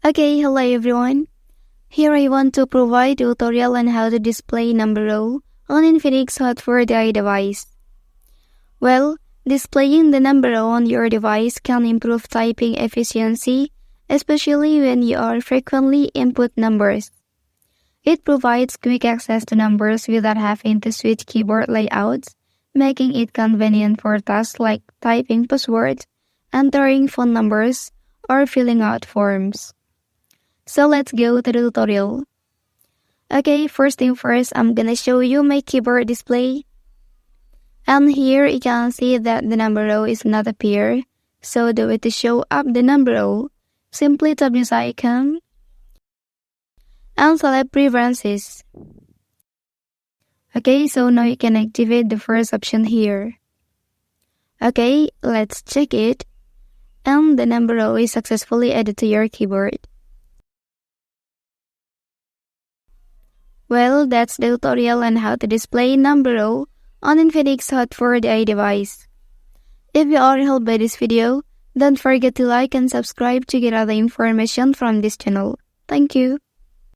Okay, hello everyone. Here I want to provide a tutorial on how to display number row on Infinix Hot 4DI device. Well, displaying the number row on your device can improve typing efficiency, especially when you are frequently input numbers. It provides quick access to numbers without having to switch keyboard layouts, making it convenient for tasks like typing passwords, entering phone numbers, or filling out forms. So let's go to the tutorial. Okay, first thing first, I'm gonna show you my keyboard display. And here you can see that the number row is not appear. So the way to show up the number row, simply tap this icon and select preferences. Okay, so now you can activate the first option here. Okay, let's check it. And the number row is successfully added to your keyboard. Well, that's the tutorial on how to display number row on Infinix Hot 4DI device. If you are helped by this video, don't forget to like and subscribe to get other information from this channel. Thank you.